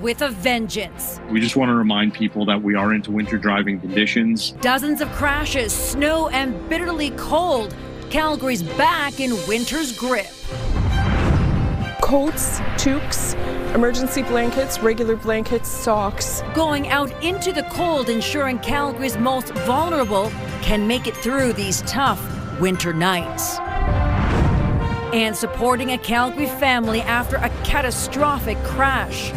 with a vengeance. We just want to remind people that we are into winter driving conditions. Dozens of crashes, snow and bitterly cold. Calgary's back in winter's grip. Coats, toques, emergency blankets, regular blankets, socks. Going out into the cold, ensuring Calgary's most vulnerable can make it through these tough winter nights. And supporting a Calgary family after a catastrophic crash.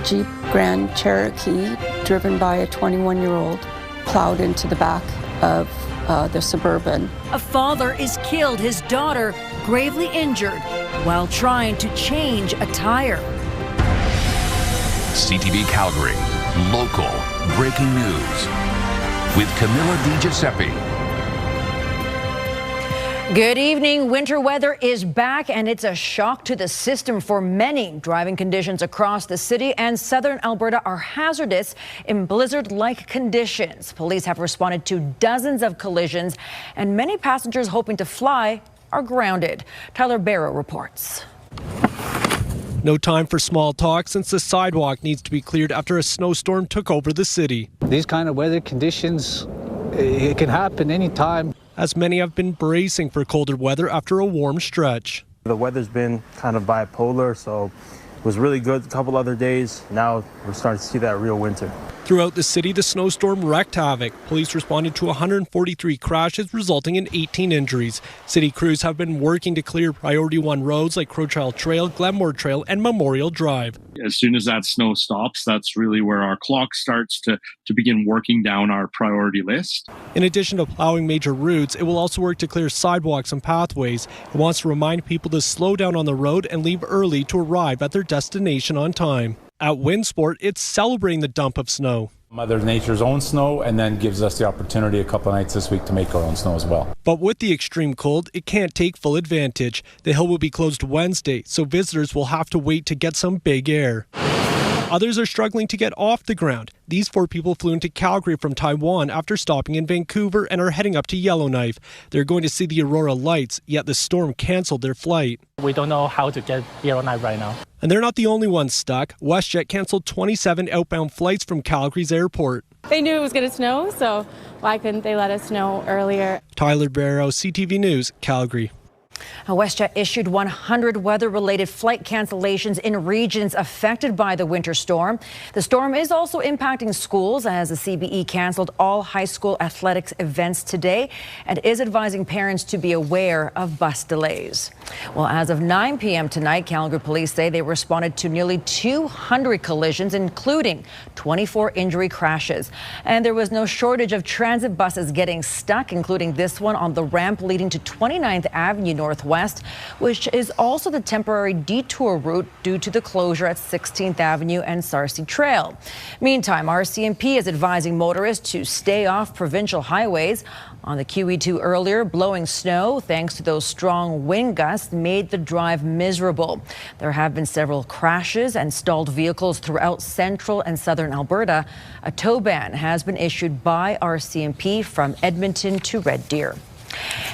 Jeep Grand Cherokee, driven by a 21-year-old, plowed into the back of the Suburban. A father is killed, his daughter gravely injured while trying to change a tire. CTV Calgary, local breaking news with Camilla DiGiuseppe. Good evening. Winter weather is back, and it's a shock to the system for many. Driving conditions across the city and southern Alberta are hazardous in blizzard-like conditions. Police have responded to dozens of collisions, and many passengers hoping to fly are grounded. Tyler Barrow reports. No time for small talk since the sidewalk needs to be cleared after a snowstorm took over the city. These kind of weather conditions, it can happen anytime. As many have been bracing for colder weather after a warm stretch. The weather's been kind of bipolar, so it was really good a couple other days. Now we're starting to see that real winter. Throughout the city, the snowstorm wreaked havoc. Police responded to 143 crashes, resulting in 18 injuries. City crews have been working to clear Priority 1 roads like Crowchild Trail, Glenmore Trail, and Memorial Drive. As soon as that snow stops, that's really where our clock starts to begin working down our priority list. In addition to plowing major routes, it will also work to clear sidewalks and pathways. It wants to remind people to slow down on the road and leave early to arrive at their destination on time. At Windsport, it's celebrating the dump of snow. Mother Nature's own snow, and then gives us the opportunity a couple of nights this week to make our own snow as well. But with the extreme cold, it can't take full advantage. The hill will be closed Wednesday, so visitors will have to wait to get some big air. Others are struggling to get off the ground. These 4 people flew into Calgary from Taiwan after stopping in Vancouver and are heading up to Yellowknife. They're going to see the Aurora lights, yet the storm canceled their flight. We don't know how to get Yellowknife right now. And they're not the only ones stuck. WestJet canceled 27 outbound flights from Calgary's airport. They knew it was going to snow, so why couldn't they let us know earlier? Tyler Barrow, CTV News, Calgary. WestJet issued 100 weather-related flight cancellations in regions affected by the winter storm. The storm is also impacting schools as the CBE canceled all high school athletics events today and is advising parents to be aware of bus delays. Well, as of 9 p.m. tonight, Calgary police say they responded to nearly 200 collisions, including 24 injury crashes. And there was no shortage of transit buses getting stuck, including this one on the ramp leading to 29th Avenue Northwest, which is also the temporary detour route due to the closure at 16th Avenue and Sarcee Trail. Meantime, RCMP is advising motorists to stay off provincial highways. On the QE2 earlier, blowing snow, thanks to those strong wind gusts, made the drive miserable. There have been several crashes and stalled vehicles throughout central and southern Alberta. A tow ban has been issued by RCMP from Edmonton to Red Deer.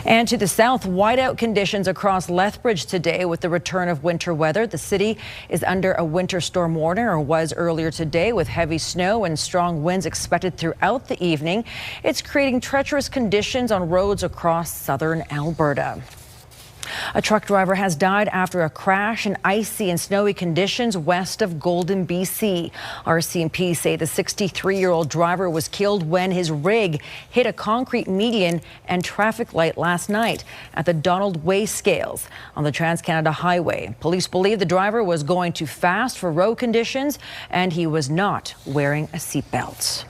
And to the south, whiteout conditions across Lethbridge today with the return of winter weather. The city is under a winter storm warning, or was earlier today, with heavy snow and strong winds expected throughout the evening. It's creating treacherous conditions on roads across southern Alberta. A truck driver has died after a crash in icy and snowy conditions west of Golden, BC. RCMP say the 63-year-old driver was killed when his rig hit a concrete median and traffic light last night at the Donald Way Scales on the Trans-Canada Highway. Police believe the driver was going too fast for road conditions and he was not wearing a seatbelt.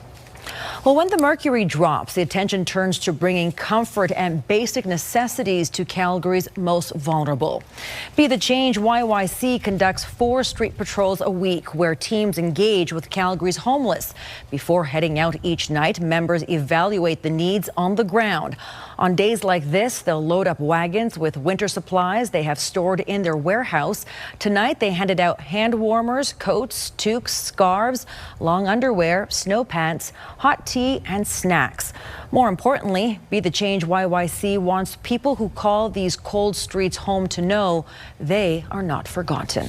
Well, when the mercury drops, the attention turns to bringing comfort and basic necessities to Calgary's most vulnerable. Be the Change YYC conducts 4 street patrols a week where teams engage with Calgary's homeless. Before heading out each night, members evaluate the needs on the ground. On days like this, they'll load up wagons with winter supplies they have stored in their warehouse. Tonight, they handed out hand warmers, coats, toques, scarves, long underwear, snow pants, hot tea, and snacks. More importantly, Be the Change YYC wants people who call these cold streets home to know they are not forgotten.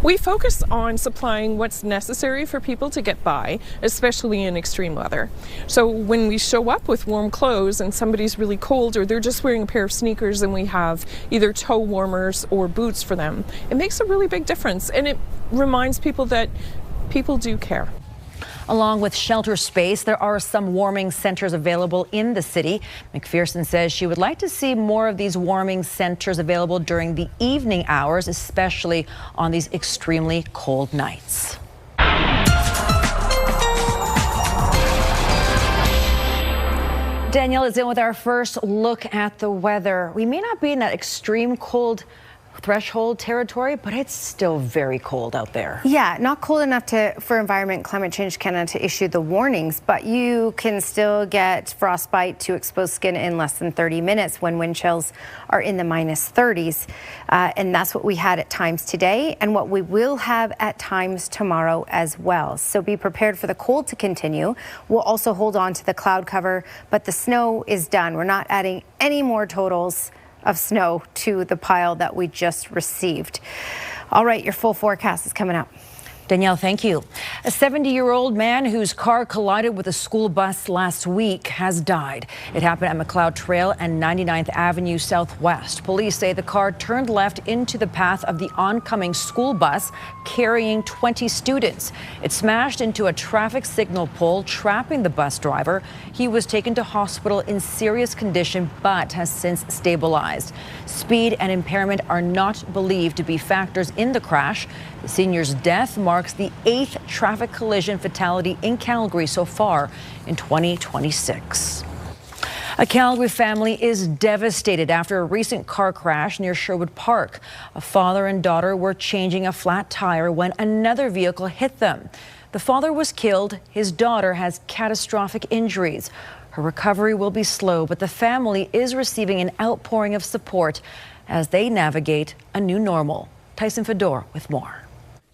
We focus on supplying what's necessary for people to get by, especially in extreme weather. So when we show up with warm clothes and somebody's really cold or they're just wearing a pair of sneakers and we have either toe warmers or boots for them, it makes a really big difference, and it reminds people that people do care. Along with shelter space, there are some warming centers available in the city. McPherson says she would like to see more of these warming centers available during the evening hours, especially on these extremely cold nights. Danielle is in with our first look at the weather. We may not be in that extreme cold threshold territory, but it's still very cold out there. Yeah, not cold enough for Environment Climate Change Canada to issue the warnings, but you can still get frostbite to exposed skin in less than 30 minutes when wind chills are in the -30s. And that's what we had at times today and what we will have at times tomorrow as well. So be prepared for the cold to continue. We'll also hold on to the cloud cover, but the snow is done. We're not adding any more totals of snow to the pile that we just received. All right, your full forecast is coming up. Danielle, thank you. A 70-year-old man whose car collided with a school bus last week has died. It happened at McLeod Trail and 99th Avenue Southwest. Police say the car turned left into the path of the oncoming school bus carrying 20 students. It smashed into a traffic signal pole, trapping the bus driver. He was taken to hospital in serious condition but has since stabilized. Speed and impairment are not believed to be factors in the crash. The senior's death marks the 8th traffic collision fatality in Calgary so far in 2026. A Calgary family is devastated after a recent car crash near Sherwood Park. A father and daughter were changing a flat tire when another vehicle hit them. The father was killed. His daughter has catastrophic injuries. Her recovery will be slow, but the family is receiving an outpouring of support as they navigate a new normal. Tyson Fedor with more.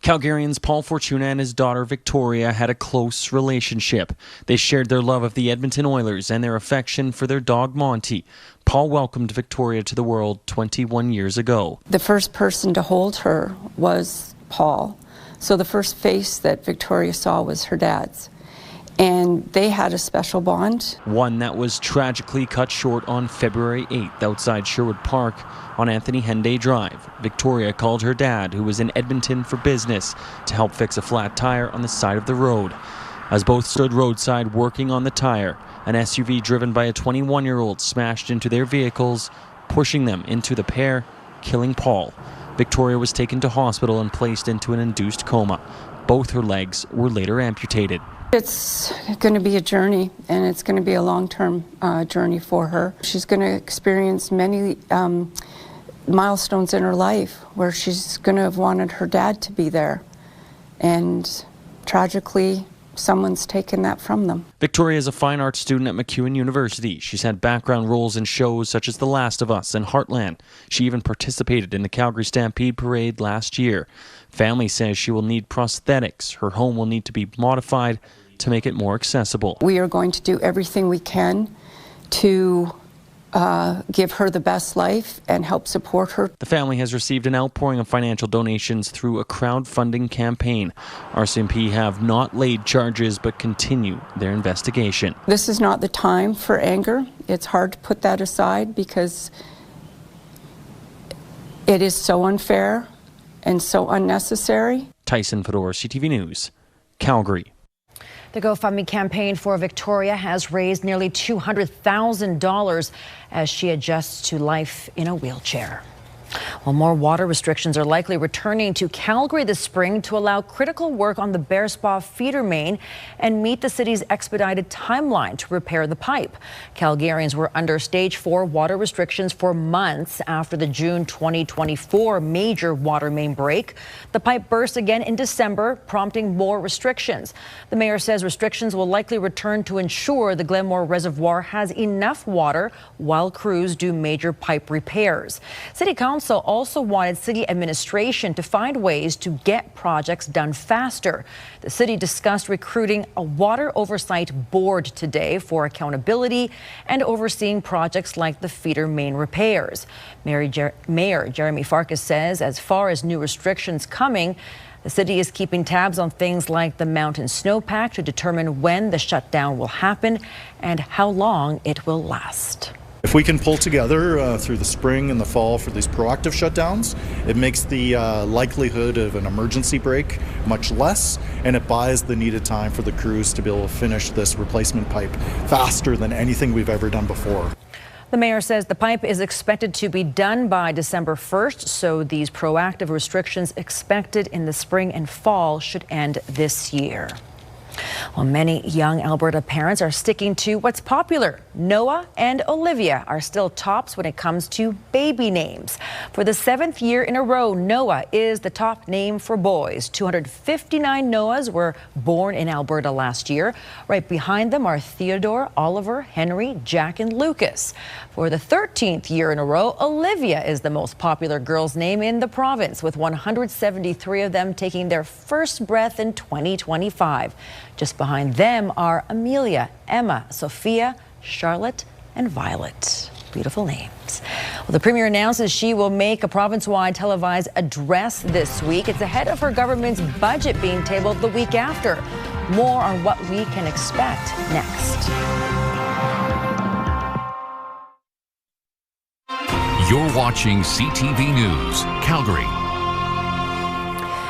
Calgarians Paul Fortuna and his daughter Victoria had a close relationship. They shared their love of the Edmonton Oilers and their affection for their dog Monty. Paul welcomed Victoria to the world 21 years ago. The first person to hold her was Paul. So the first face that Victoria saw was her dad's. And they had a special bond. One that was tragically cut short on February 8th outside Sherwood Park on Anthony Henday Drive. Victoria called her dad, who was in Edmonton for business, to help fix a flat tire on the side of the road. As both stood roadside working on the tire, an SUV driven by a 21-year-old smashed into their vehicles, pushing them into the pair, killing Paul. Victoria was taken to hospital and placed into an induced coma. Both her legs were later amputated. It's going to be a journey, and it's going to be a long-term journey for her. She's going to experience many milestones in her life where she's going to have wanted her dad to be there. And tragically, someone's taken that from them. Victoria is a fine arts student at MacEwan University. She's had background roles in shows such as The Last of Us and Heartland. She even participated in the Calgary Stampede Parade last year. Family says she will need prosthetics. Her home will need to be modified to make it more accessible. We are going to do everything we can to give her the best life and help support her. The family has received an outpouring of financial donations through a crowdfunding campaign. RCMP have not laid charges but continue their investigation. This is not the time for anger. It's hard to put that aside because it is so unfair and so unnecessary. Tyson Fedor, CTV News, Calgary. The GoFundMe campaign for Victoria has raised nearly $200,000 as she adjusts to life in a wheelchair. Well, more water restrictions are likely returning to Calgary this spring to allow critical work on the Bear Spa feeder main and meet the city's expedited timeline to repair the pipe. Calgarians were under Stage 4 water restrictions for months after the June 2024 major water main break. The pipe burst again in December, prompting more restrictions. The mayor says restrictions will likely return to ensure the Glenmore Reservoir has enough water while crews do major pipe repairs. City Council also wanted city administration to find ways to get projects done faster. The city discussed recruiting a water oversight board today for accountability and overseeing projects like the feeder main repairs. Mayor Jeremy Farkas says as far as new restrictions coming, the city is keeping tabs on things like the mountain snowpack to determine when the shutdown will happen and how long it will last. If we can pull together through the spring and the fall for these proactive shutdowns, it makes the likelihood of an emergency break much less, and it buys the needed time for the crews to be able to finish this replacement pipe faster than anything we've ever done before. The mayor says the pipe is expected to be done by December 1st, so these proactive restrictions expected in the spring and fall should end this year. Well, many young Alberta parents are sticking to what's popular. Noah and Olivia are still tops when it comes to baby names. For the 7th year in a row, Noah is the top name for boys. 259 Noahs were born in Alberta last year. Right behind them are Theodore, Oliver, Henry, Jack, and Lucas. For the 13th year in a row, Olivia is the most popular girl's name in the province, with 173 of them taking their first breath in 2025. Just behind them are Amelia, Emma, Sophia, Charlotte, and Violet. Beautiful names. Well, the Premier announces she will make a province-wide televised address this week. It's ahead of her government's budget being tabled the week after. More on what we can expect next. You're watching CTV News, Calgary.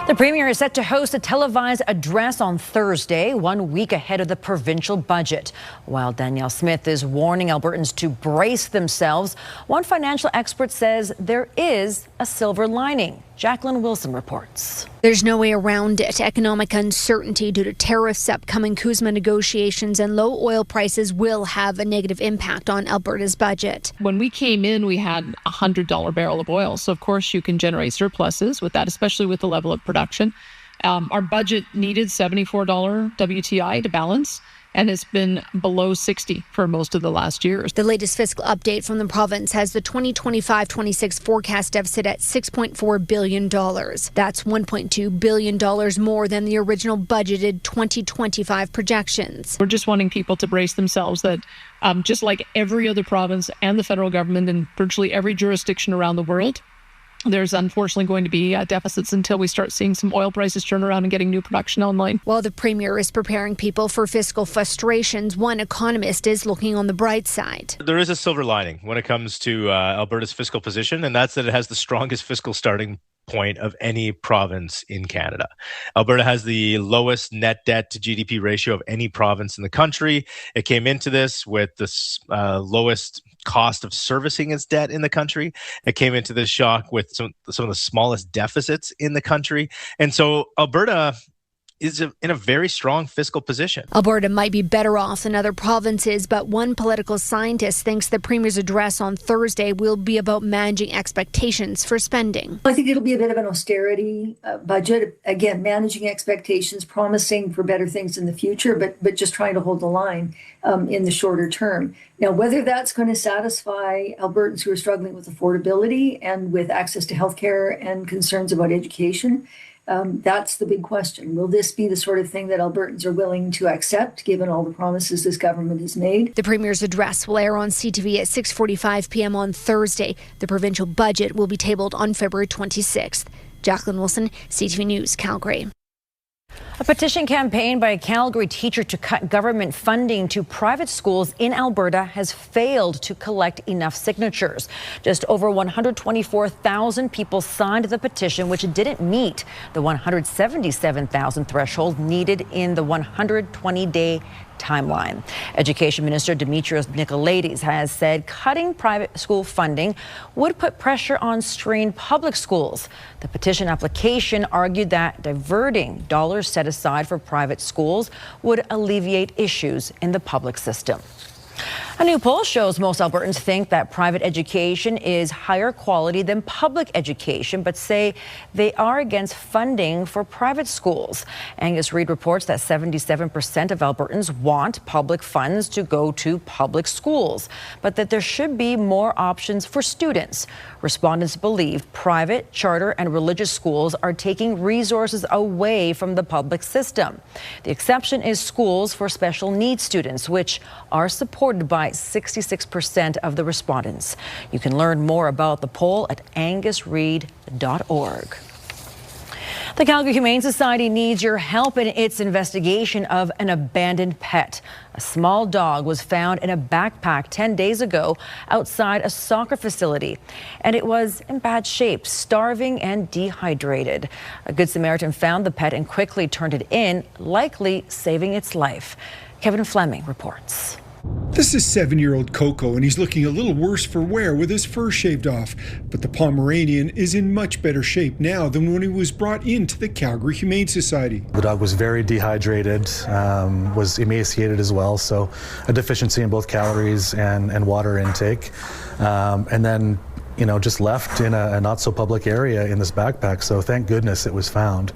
The Premier is set to host a televised address on Thursday, 1 week ahead of the provincial budget. While Danielle Smith is warning Albertans to brace themselves, one financial expert says there is a silver lining. Jacqueline Wilson reports. There's no way around it. Economic uncertainty due to tariffs, upcoming CUSMA negotiations, and low oil prices will have a negative impact on Alberta's budget. When we came in, we had a $100 barrel of oil. So, of course, you can generate surpluses with that, especially with the level of production. Our budget needed $74 WTI to balance, and it's been below 60 for most of the last years. The latest fiscal update from the province has the 2025-26 forecast deficit at $6.4 billion. That's $1.2 billion more than the original budgeted 2025 projections. We're just wanting people to brace themselves that just like every other province and the federal government and virtually every jurisdiction around the world, there's unfortunately going to be deficits until we start seeing some oil prices turn around and getting new production online. While the Premier is preparing people for fiscal frustrations, one economist is looking on the bright side. There is a silver lining when it comes to Alberta's fiscal position, and that's that it has the strongest fiscal starting point of any province in Canada. Alberta has the lowest net debt to GDP ratio of any province in the country. It came into this with the lowest cost of servicing its debt in the country. It came into this shock with some of the smallest deficits in the country. And so Alberta is in a very strong fiscal position. Alberta might be better off than other provinces, but one political scientist thinks the Premier's address on Thursday will be about managing expectations for spending. I think it'll be a bit of an austerity budget. Again, managing expectations, promising for better things in the future, but just trying to hold the line in the shorter term. Now, whether that's going to satisfy Albertans who are struggling with affordability and with access to healthcare and concerns about education, that's the big question. Will this be the sort of thing that Albertans are willing to accept, given all the promises this government has made? The Premier's address will air on CTV at 6:45 p.m. on Thursday. The provincial budget will be tabled on February 26th. Jacqueline Wilson, CTV News, Calgary. A petition campaign by a Calgary teacher to cut government funding to private schools in Alberta has failed to collect enough signatures. Just over 124,000 people signed the petition, which didn't meet the 177,000 threshold needed in the 120-day timeline. Education Minister Dimitrios Nicolaides has said cutting private school funding would put pressure on strained public schools. The petition application argued that diverting dollars set aside for private schools would alleviate issues in the public system. A new poll shows most Albertans think that private education is higher quality than public education, but say they are against funding for private schools. Angus Reid reports that 77% of Albertans want public funds to go to public schools, but that there should be more options for students. Respondents believe private, charter, and religious schools are taking resources away from the public system. The exception is schools for special needs students, which are supported by 66% of the respondents. You can learn more about the poll at angusreid.org. The Calgary Humane Society needs your help in its investigation of an abandoned pet. A small dog was found in a backpack 10 days ago outside a soccer facility, and it was in bad shape, starving and dehydrated. A Good Samaritan found the pet and quickly turned it in, likely saving its life. Kevin Fleming reports. This is 7-year-old Coco, and he's looking a little worse for wear with his fur shaved off. But the Pomeranian is in much better shape now than when he was brought into the Calgary Humane Society. The dog was very dehydrated, was emaciated as well, so a deficiency in both calories and water intake. And then, just left in a not-so-public area in this backpack, so thank goodness it was found.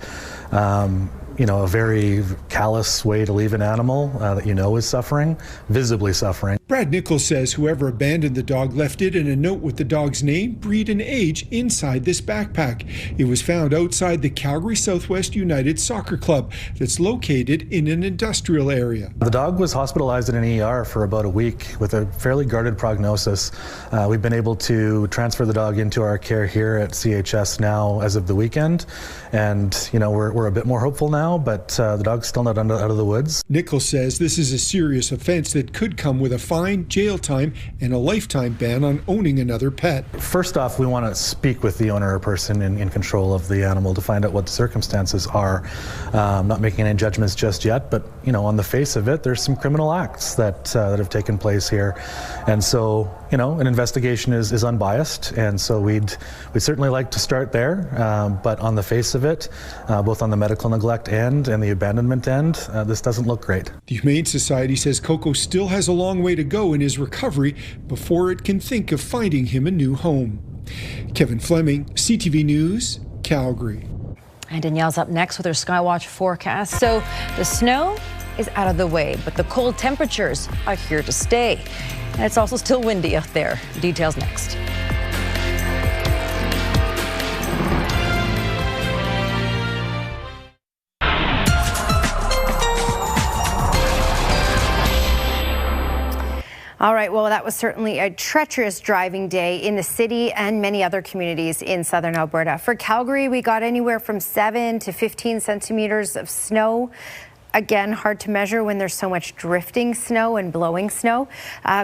A very callous way to leave an animal that is suffering, visibly suffering. Brad Nichols says whoever abandoned the dog left it and a note with the dog's name, breed, and age inside this backpack. It was found outside the Calgary Southwest United Soccer Club that's located in an industrial area. The dog was hospitalized in an ER for about a week with a fairly guarded prognosis. We've been able to transfer the dog into our care here at CHS now as of the weekend, and we're a bit more hopeful now, but the dog's still not out of the woods. Nichols says this is a serious offense that could come with a fine, jail time, and a lifetime ban on owning another pet. First off, we want to speak with the owner or person in control of the animal to find out what the circumstances are. Not making any judgments just yet, but on the face of it, there's some criminal acts that have taken place here, and so an investigation is unbiased, and so we'd certainly like to start there. But on the face of it, both on the medical neglect end and the abandonment end, this doesn't look great. The Humane Society says Coco still has a long way to go in his recovery before it can think of finding him a new home. Kevin Fleming, CTV News, Calgary. And Danielle's up next with her Skywatch forecast. So the snow is out of the way, but the cold temperatures are here to stay. And it's also still windy out there. Details next. All right, well, that was certainly a treacherous driving day in the city and many other communities in southern Alberta. For Calgary, we got anywhere from 7 to 15 centimeters of snow. Again, hard to measure when there's so much drifting snow and blowing snow.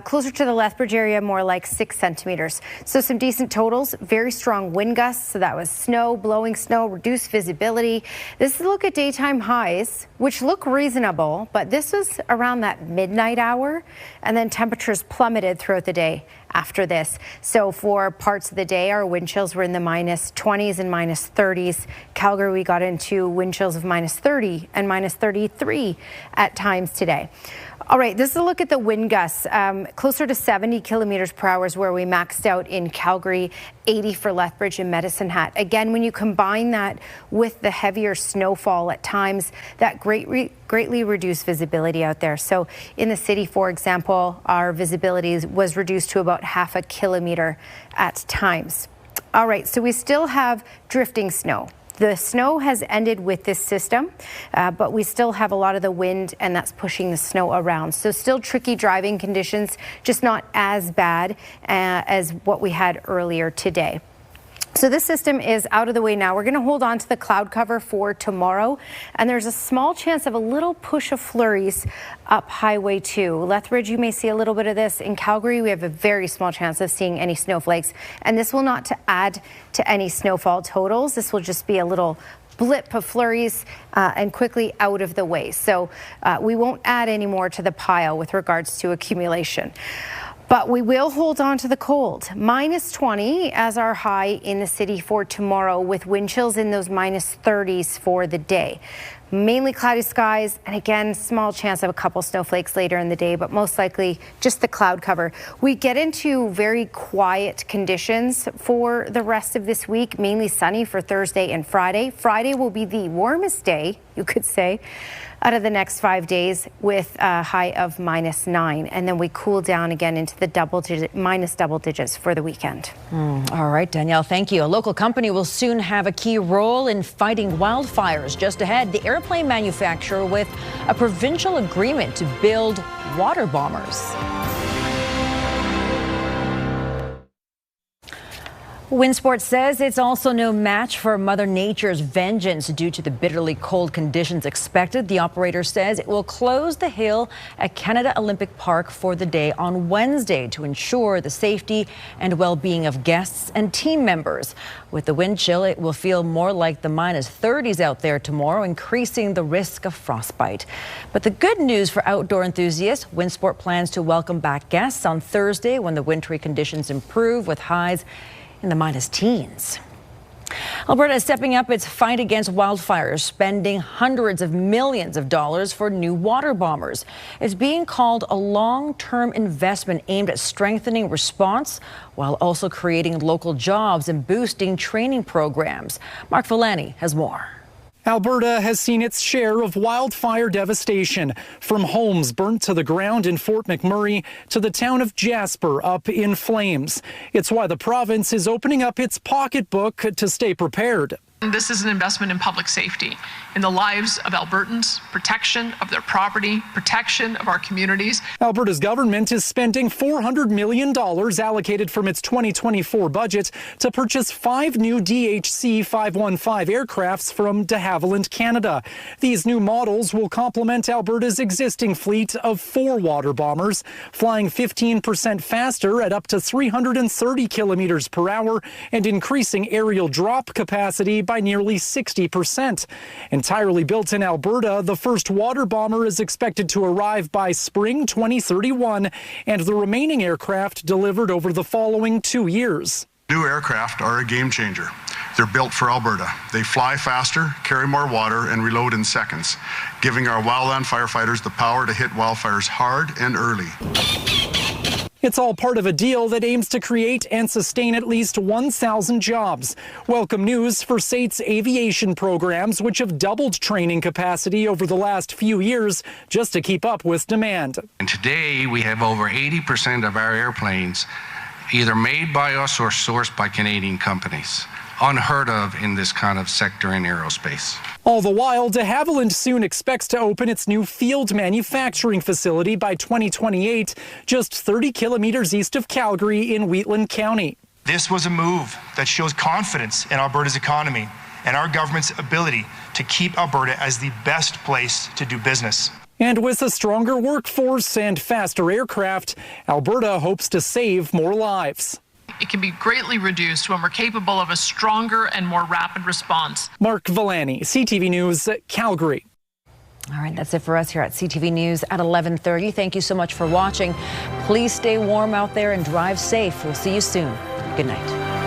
Closer to the Lethbridge area, more like 6 centimeters. So some decent totals, very strong wind gusts. So that was snow, blowing snow, reduced visibility. This is a look at daytime highs, which look reasonable, but this was around that midnight hour. And then temperatures plummeted throughout the day after this. So for parts of the day, our wind chills were in the minus 20s and minus 30s. Calgary, we got into wind chills of minus 30 and minus 33 at times today. All right, this is a look at the wind gusts. Closer to 70 kilometers per hour is where we maxed out in Calgary, 80 for Lethbridge and Medicine Hat. Again, when you combine that with the heavier snowfall at times, that greatly reduced visibility out there. So in the city, for example, our visibility was reduced to about half a kilometer at times. All right, so we still have drifting snow. The snow has ended with this system, but we still have a lot of the wind, and that's pushing the snow around. So still tricky driving conditions, just not as bad as what we had earlier today. So this system is out of the way now. We're going to hold on to the cloud cover for tomorrow, and there's a small chance of a little push of flurries up Highway 2. Lethbridge, you may see a little bit of this. In Calgary, we have a very small chance of seeing any snowflakes, and this will not add to any snowfall totals. This will just be a little blip of flurries and quickly out of the way. So we won't add any more to the pile with regards to accumulation. But we will hold on to the cold. -20 as our high in the city for tomorrow, with wind chills in those -30s for the day. Mainly cloudy skies, and again, small chance of a couple snowflakes later in the day, but most likely just the cloud cover. We get into very quiet conditions for the rest of this week, mainly sunny for Thursday and Friday. Friday will be the warmest day, you could say, out of the next 5 days, with a high of -9. And then we cool down again into the minus double digits for the weekend. All right, Danielle, thank you. A local company will soon have a key role in fighting wildfires. Just ahead, the airplane manufacturer with a provincial agreement to build water bombers. Windsport says it's also no match for Mother Nature's vengeance due to the bitterly cold conditions expected. The operator says it will close the hill at Canada Olympic Park for the day on Wednesday to ensure the safety and well-being of guests and team members. With the wind chill, it will feel more like the -30s out there tomorrow, increasing the risk of frostbite. But the good news for outdoor enthusiasts, Windsport plans to welcome back guests on Thursday when the wintry conditions improve, with highs in the -teens. Alberta is stepping up its fight against wildfires, spending hundreds of millions of dollars for new water bombers. It's being called a long-term investment aimed at strengthening response while also creating local jobs and boosting training programs. Mark Villani has more. Alberta has seen its share of wildfire devastation, from homes burnt to the ground in Fort McMurray to the town of Jasper up in flames. It's why the province is opening up its pocketbook to stay prepared. This is an investment in public safety, in the lives of Albertans, protection of their property, protection of our communities. Alberta's government is spending $400 million allocated from its 2024 budget to purchase 5 new DHC-515 aircrafts from de Havilland Canada. These new models will complement Alberta's existing fleet of 4 water bombers, flying 15% faster at up to 330 kilometers per hour and increasing aerial drop capacity by nearly 60%. Entirely built in Alberta, the first water bomber is expected to arrive by spring 2031, and the remaining aircraft delivered over the following 2 years. New aircraft are a game changer. They're built for Alberta. They fly faster, carry more water, and reload in seconds, giving our wildland firefighters the power to hit wildfires hard and early. It's all part of a deal that aims to create and sustain at least 1,000 jobs. Welcome news for SAIT's aviation programs, which have doubled training capacity over the last few years just to keep up with demand. And today we have over 80% of our airplanes either made by us or sourced by Canadian companies. Unheard of in this kind of sector in aerospace. All the while, de Havilland soon expects to open its new field manufacturing facility by 2028, just 30 kilometers east of Calgary in Wheatland County. This was a move that shows confidence in Alberta's economy and our government's ability to keep Alberta as the best place to do business. And with a stronger workforce and faster aircraft, Alberta hopes to save more lives. It can be greatly reduced when we're capable of a stronger and more rapid response. Mark Villani, CTV News, Calgary. All right, that's it for us here at CTV News at 11:30. Thank you so much for watching. Please stay warm out there and drive safe. We'll see you soon. Good night.